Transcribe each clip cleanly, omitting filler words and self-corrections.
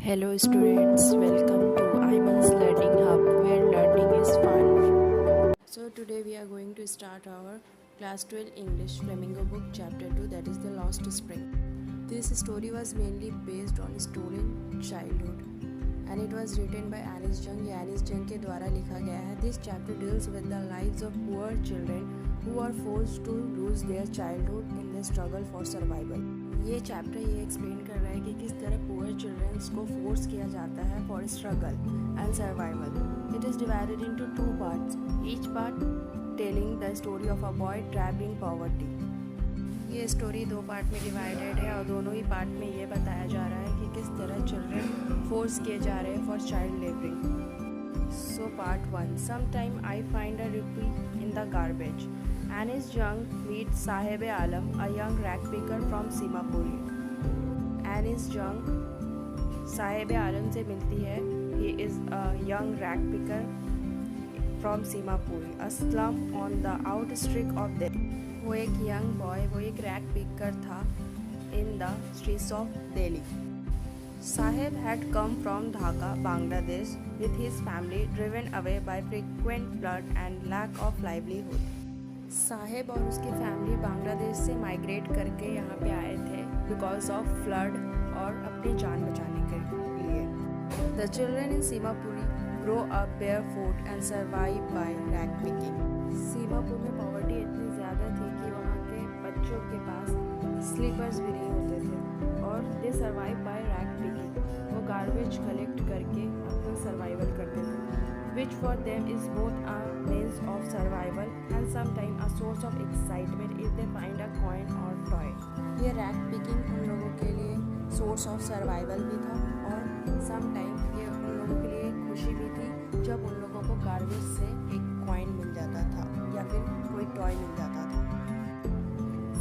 Hello students, welcome to Iman's Learning Hub where learning is fun. So today we are going to start our class 12 English Flamingo book chapter 2, that is the Lost Spring. This story was mainly based on stolen childhood and it was written by Anis Jung. ये Anis Jung के द्वारा लिखा गया है. This chapter deals with the lives of poor children who are forced to lose their childhood in the struggle for survival. ये chapter ये explain कर रहा है कि किस तरह पुअर चिल्ड्रंस को फोर्स किया जाता है for struggle and survival. It is divided into 2 parts, each part telling the story of a boy trapped in poverty. ये स्टोरी 2 पार्ट में डिवाइडेड है और दोनों ही पार्ट में ये बताया जा रहा है कि किस तरह चिल्ड्रन फोर्स किए जा रहे हैं for child labouring. So part 1. Sometime I find a rupee in the garbage. Anis Jung meets Sahib Alam, a young rag picker from Simapuri. Anis Jung Sahib Alam से मिलती है. He is a young rag picker from Simapuri, a slum on the outskirts of Delhi. वो एक young boy, वो एक rag picker था in the streets of Delhi. Sahib had come from Dhaka, Bangladesh, with his family driven away by frequent flood and lack of livelihood. Sahib और उसकी family Bangladesh से migrate करके यहाँ पे आए थे बिकॉज ऑफ फ्लड और अपनी जान बचाने के लिए. The children in Seemapuri grow up barefoot and survive by rag picking. Seemapur में पॉवर्टी इतनी ज़्यादा थी कि वहाँ के बच्चों के पास स्लीपर्स भी नहीं होते थे और they survive by rag picking. वो गार्बेज कलेक्ट करके अपना सर्वाइवल करते थे, which for them is both a means of survival and sometimes a source of excitement if they find a coin or toy. ये रैग पिकिंग उन लोगों के लिए सोर्स ऑफ सर्वाइवल भी था और समटाइम ये उन लोगों के लिए खुशी भी थी जब उन लोगों को गार्बेज से एक कॉइन मिल जाता था या फिर कोई टॉय मिल जाता था.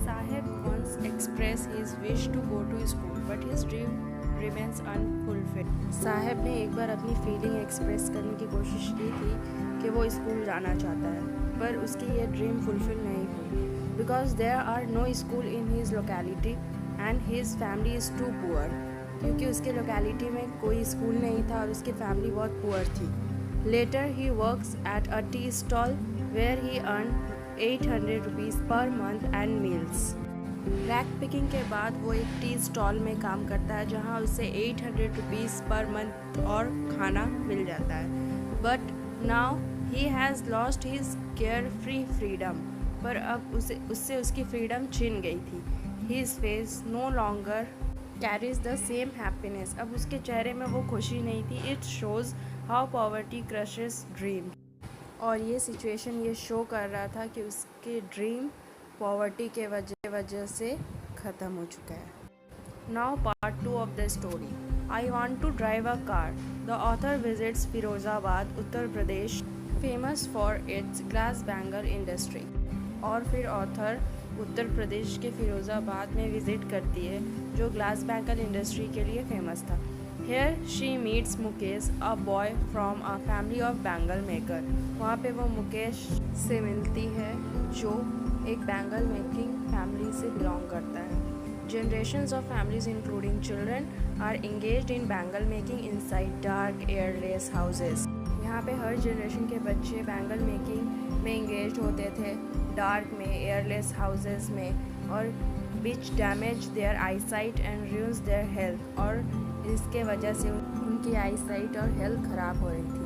Sahib once expressed his wish to go to school, but his dream remains unfulfilled. Sahib ने एक बार अपनी फीलिंग एक्सप्रेस करने की कोशिश की थी कि वो स्कूल जाना चाहता है, पर उसकी ये ड्रीम फुलफिल नहीं हुई because there are no school in his locality and his family is too poor. क्योंकि उसके लोकेलिटी में कोई स्कूल नहीं था और उसकी फैमिली बहुत पुअर थी. Later he works at a tea stall where he earn 800 rupees per month and meals. Rag picking के बाद वो एक टी स्टॉल में काम करता है जहाँ उसे 800 रुपीज़ पर मंथ और खाना मिल जाता है. But now he has lost his care free freedom. पर अब उससे उसकी फ्रीडम छिन गई थी. His face no longer carries the same happiness. अब उसके चेहरे में वो खुशी नहीं थी. It shows how poverty crushes dream. और ये सिचुएशन ये शो कर रहा था कि उसके ड्रीम पॉवर्टी के वजह से ख़त्म हो चुका है. Now part 2 of the story. I want to drive a car. The author visits Firozabad, Uttar Pradesh, famous for its glass bangle industry. और फिर ऑथर उत्तर प्रदेश के फिरोज़ाबाद में विज़िट करती है जो ग्लास बैंगल इंडस्ट्री के लिए फेमस था. Here she meets Mukesh, a boy from a family of bangle maker. वहाँ पे वो मुकेश से मिलती है जो एक बैंगल मेकिंग फैमिली से बिलोंग करता है. Generations of families including children are engaged in bangle making inside dark airless houses. यहाँ पे हर जनरेशन के बच्चे बैंगल मेकिंग में इंगेज होते थे, डार्क में, एयरलेस हाउसेस में, और which damage their eyesight and ruins their health. और इसके वजह से उनकी आईसाइट और हेल्थ ख़राब हो रही थी.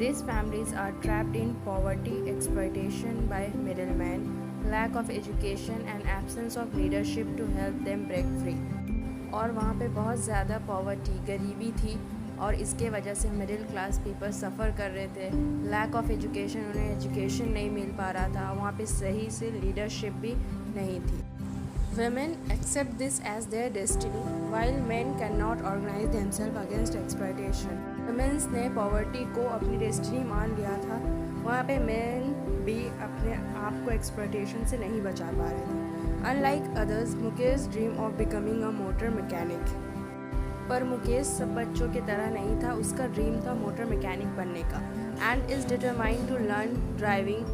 These families are trapped in poverty, exploitation by middlemen, lack of education and absence of leadership to help them break free. और वहाँ पे बहुत ज़्यादा पॉवर्टी, गरीबी थी और इसके वजह से मिडिल क्लास पीपल सफ़र कर रहे थे. लैक ऑफ एजुकेशन, उन्हें एजुकेशन नहीं मिल पा रहा था. वहाँ पे सही से लीडरशिप भी नहीं थी. Women accept this as their destiny, while men cannot organize themselves against exploitation. Women ने पॉवर्टी को अपनी डेस्टिनी मान लिया था. वहाँ पे men भी अपने आप को एक्सप्लॉयटेशन से नहीं बचा पा रहे थे. Unlike others, Mukesh dream of becoming a motor mechanic. पर मुकेश सब बच्चों की तरह नहीं था. उसका ड्रीम था मोटर मैकेनिक बनने का. And is determined to learn driving.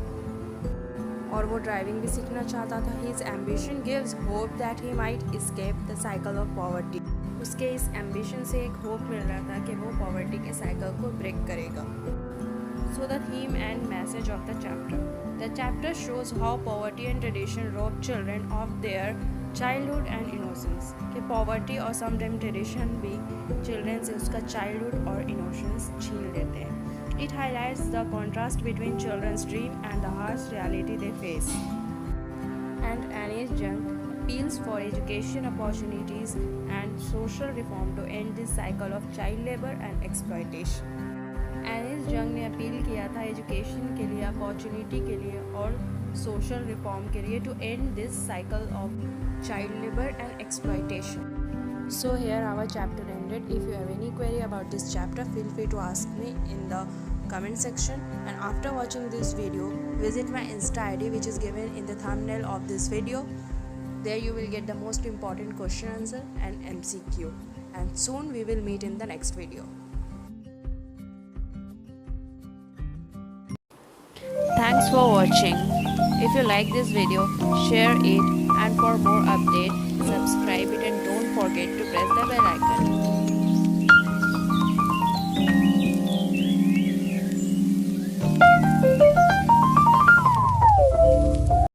और वो ड्राइविंग भी सीखना चाहता था. His ambition gives hope that he might escape the cycle of poverty. उसके इस एम्बिशन से एक होप मिल रहा था कि वो पॉवर्टी के साइकिल को ब्रेक करेगा. So the theme and message of the chapter. The chapter shows how poverty and tradition rob children of their childhood and innocence. कि poverty और sometimes tradition भी children से उसका childhood और innocence छीन लेते हैं. It highlights the contrast between children's dream and the harsh reality they face. And Annie's Jung appeals for education opportunities and social reform to end this cycle of child labor and exploitation. एनिस जंग ने appeal किया था education के लिए, opportunity के लिए और social reform के लिए to end this cycle of child labour and exploitation. So here our chapter ended. If you have any query about this chapter, feel free to ask me in the comment section, and after watching this video visit my Insta ID which is given in the thumbnail of this video. There you will get the most important question answer and MCQ, and soon we will meet in the next video. Thanks for watching. If you like this video, share it, and for more updates, subscribe it and don't forget to press the bell icon.